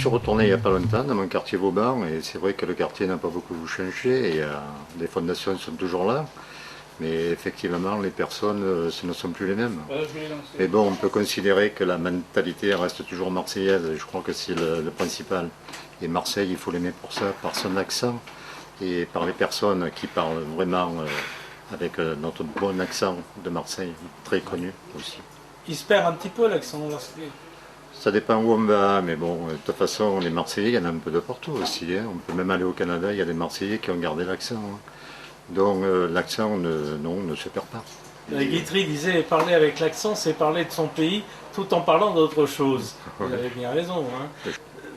suis retourné il n'y a pas longtemps dans mon quartier Vauban et c'est vrai que le quartier n'a pas beaucoup changé et les fondations sont toujours là. Mais effectivement, les personnes, ce ne sont plus les mêmes. Mais bon, on peut considérer que la mentalité reste toujours marseillaise. Et je crois que c'est le principal. Et Marseille, il faut l'aimer pour ça, par son accent et par les personnes qui parlent vraiment avec notre bon accent de Marseille, très connu aussi. Il se perd un petit peu l'accent marseillais. Ça dépend où on va, mais bon, de toute façon, les Marseillais, il y en a un peu de partout aussi. Hein. On peut même aller au Canada, il y a des Marseillais qui ont gardé l'accent. Hein. Donc l'accent ne se perd pas. Guitry disait parler avec l'accent, c'est parler de son pays tout en parlant d'autre chose. Vous avez bien raison. Hein.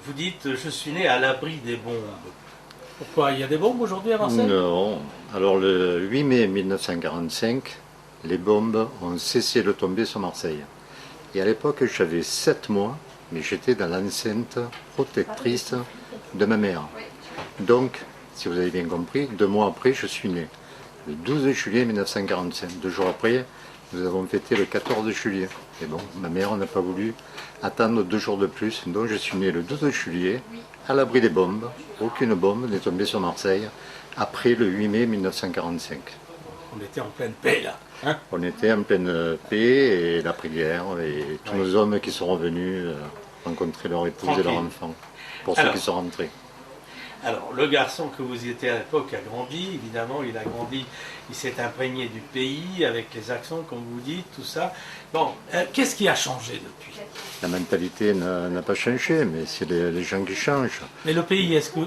Vous dites je suis né à l'abri des bombes. Pourquoi? Il y a des bombes aujourd'hui à Marseille? Non. Alors le 8 mai 1945, les bombes ont cessé de tomber sur Marseille. Et à l'époque, j'avais 7 mois, mais j'étais dans l'enceinte protectrice de ma mère. Donc, si vous avez bien compris, 2 mois après, je suis né. Le 12 juillet 1945. 2 jours après, nous avons fêté le 14 juillet. Et bon, ma mère n'a pas voulu attendre 2 jours de plus. Donc je suis né le 12 juillet, à l'abri des bombes. Aucune bombe n'est tombée sur Marseille après le 8 mai 1945. On était en pleine paix là. Hein? On était en pleine paix et la prière et tous nos hommes qui sont revenus rencontrer leur épouse et leur enfant. Pour ceux qui sont rentrés. Alors, le garçon que vous étiez à l'époque a grandi, évidemment, il a grandi, il s'est imprégné du pays, avec les accents, comme vous dites, tout ça. Bon, qu'est-ce qui a changé depuis? La mentalité n'a pas changé, mais c'est les gens qui changent. Mais le pays, est-ce que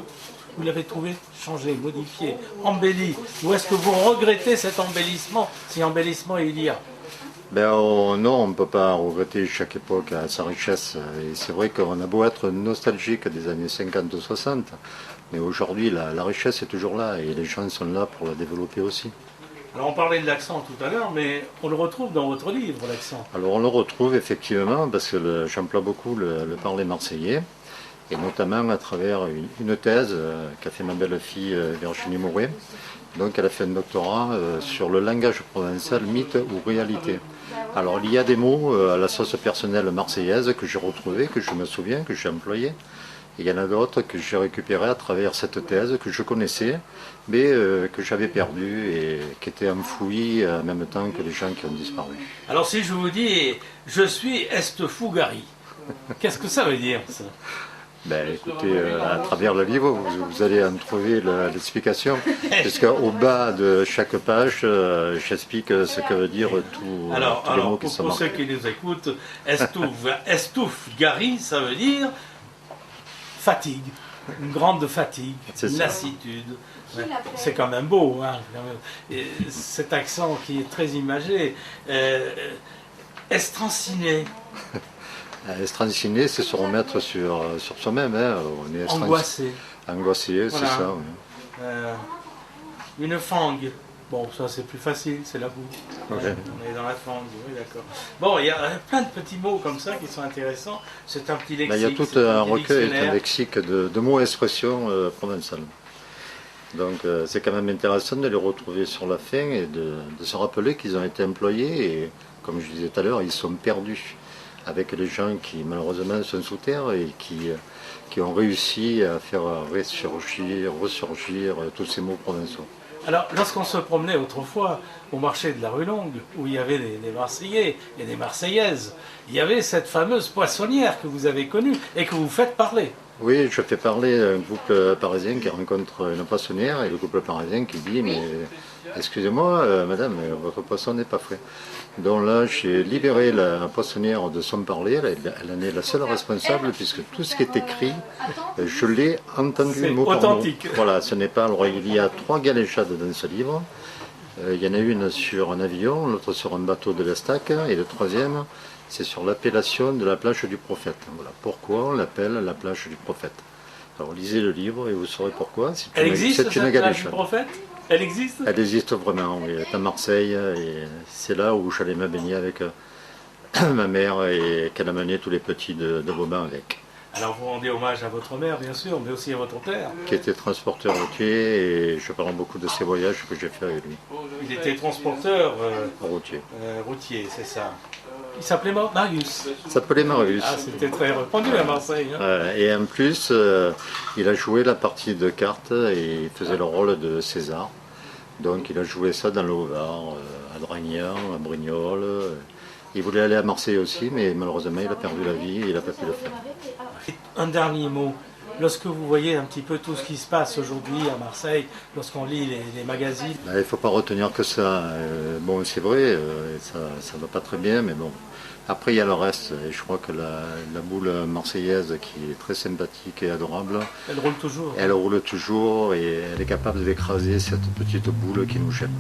vous l'avez trouvé changé, modifié, embelli? Ou est-ce que vous regrettez cet embellissement, si embellissement il y a? Non, on ne peut pas regretter, chaque époque a sa richesse. Et c'est vrai qu'on a beau être nostalgique des années 50 ou 60, mais aujourd'hui la richesse est toujours là et les gens sont là pour la développer aussi. Alors on parlait de l'accent tout à l'heure, mais on le retrouve dans votre livre, l'accent. Alors on le retrouve effectivement parce que j'emploie beaucoup le parler marseillais, et notamment à travers une thèse qu'a fait ma belle-fille Virginie Mouret. Donc elle a fait un doctorat sur le langage provençal, mythe ou réalité. Alors il y a des mots à la sauce personnelle marseillaise que j'ai retrouvés, que je me souviens, que j'ai employés. Et il y en a d'autres que j'ai récupérés à travers cette thèse que je connaissais, mais que j'avais perdu et qui étaient enfouis en même temps que les gens qui ont disparu. Alors si je vous dis « je suis Est-Fougari », qu'est-ce que ça veut dire ça? Écoutez, à travers le livre, vous allez en trouver l'explication, puisqu'au bas de chaque page, j'explique ce que veut dire tous les mots qui sont marqués. Pour ceux qui nous écoutent, Est-Fougari, ça veut dire fatigue, une grande fatigue, une lassitude. Ouais. C'est quand même beau, hein, et cet accent qui est très imagé. Estranciné. Estranciné, c'est se remettre sur soi-même. Hein. On est angoissé. Angoissé, voilà. C'est ça. Oui. Une fangue. Bon, ça c'est plus facile, c'est la boue. Okay. On est dans la fangue, oui, d'accord. Bon, il y a plein de petits mots comme ça qui sont intéressants. C'est un petit lexique. Il y a tout un recueil, un lexique de mots et expressions provençales. Donc c'est quand même intéressant de les retrouver sur la fin et de se rappeler qu'ils ont été employés et, comme je disais tout à l'heure, ils sont perdus avec les gens qui malheureusement sont sous terre et qui ont réussi à faire ressurgir tous ces mots provençaux. Alors, lorsqu'on se promenait autrefois au marché de la rue Longue, où il y avait des Marseillais et des Marseillaises, il y avait cette fameuse poissonnière que vous avez connue et que vous faites parler. Oui, je fais parler un couple parisien qui rencontre une poissonnière et le couple parisien qui dit « mais excusez-moi madame, votre poisson n'est pas frais ». Donc là, j'ai libéré la poissonnière de son parler, elle en est la seule responsable puisque tout ce qui est écrit, je l'ai entendu mot par mot. Authentique. Voilà, ce n'est pas... Alors il y a 3 galéjades dans ce livre. Il y en a une sur un avion, l'autre sur un bateau de l'Estaque et le troisième, c'est sur l'appellation de la plage du Prophète. Voilà, pourquoi on l'appelle la plage du Prophète. Alors lisez le livre et vous saurez pourquoi. Elle existe cette plage du Prophète? Elle existe? Elle existe vraiment, oui. Elle est à Marseille et c'est là où j'allais me baigner avec ma mère et qu'elle a mené tous les petits de Vauban avec. Alors vous rendez hommage à votre mère bien sûr, mais aussi à votre père. Qui était transporteur routier et je parle beaucoup de ses voyages que j'ai fait avec lui. Il était transporteur routier. Routier, c'est ça. Il s'appelait Marius. Il s'appelait Marius. Ah, c'était très répandu à Marseille. Hein. Et en plus, il a joué la partie de cartes et il faisait le rôle de César. Donc il a joué ça dans le Haut-Var, à Dragnan, à Brignoles. Il voulait aller à Marseille aussi, mais malheureusement il a perdu la vie et il n'a pas pu le faire. Un dernier mot. Lorsque vous voyez un petit peu tout ce qui se passe aujourd'hui à Marseille, lorsqu'on lit les magazines... Il ne faut pas retenir que ça. Bon, c'est vrai, ça ne va pas très bien, mais bon. Après, il y a le reste. Et je crois que la boule marseillaise, qui est très sympathique et adorable, Elle roule toujours. elle roule toujours et elle est capable d'écraser cette petite boule qui nous gêne.